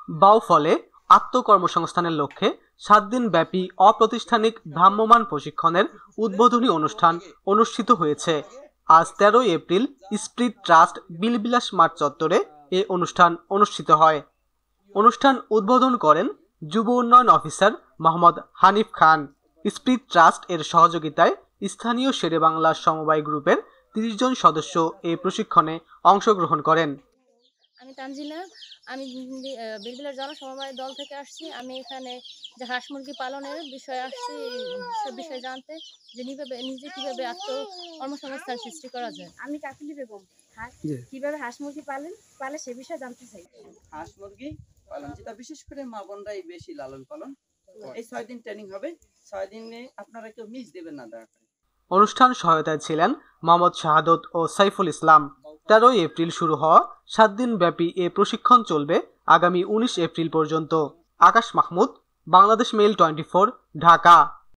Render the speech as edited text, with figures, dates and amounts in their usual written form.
বাউফলে আত্মকর্মসংস্থানের লক্ষ্যে 7 দিন ব্যাপী অপ্রাতিষ্ঠানিক ভ্রাম্যমাণ প্রশিক্ষণের উদ্বোধনী অনুষ্ঠান অনুষ্ঠিত হয়েছে। আজ 13 এপ্রিল স্পিরিট ট্রাস্ট বিলবিলাস মাঠ চত্বরে এ অনুষ্ঠান অনুষ্ঠিত হয়। অনুষ্ঠান উদ্বোধন করেন যুব উন্নয়ন অফিসার মোহাম্মদ হানিফ খান। স্পিরিট ট্রাস্ট এর সহযোগিতায় স্থানীয় শেরেবাংলা সমবায় গ্রুপের 30 জন সদস্য এই প্রশিক্ষণে অংশগ্রহণ করেন। আমি তানজিলা, আমি বিলবিলাস জনসমবায় দল থেকে আসছি। আমি এখানে যে হাঁস মুরগি পালনের বিষয়ে আসছি, সব বিষয়ে জানতে যে নিজে কিভাবে আত্মকর্মসংস্থান সৃষ্টি করা যায়। আমি কাকুলি বেগম, কিভাবে হাঁস মুরগি পালে সে বিষয়ে জানতে চাই। হাঁস মুরগি পালন, যেটা বিশেষ করে মা বোনরাই বেশি লালন পালন। এই 6 দিন ট্রেনিং হবে। 6 দিনে আপনারা কেউ মিস দেবেন না দয়া করে। অনুষ্ঠান সহায়তায় ছিলেন মোহাম্মদ শাহাদত ও সাইফুল ইসলাম। 13 এপ্রিল শুরু হওয়া 7 দিন ব্যাপী এ প্রশিক্ষণ চলবে আগামী 19 এপ্রিল পর্যন্ত। আকাশ মাহমুদ, বাংলাদেশ মেইল 24, ঢাকা।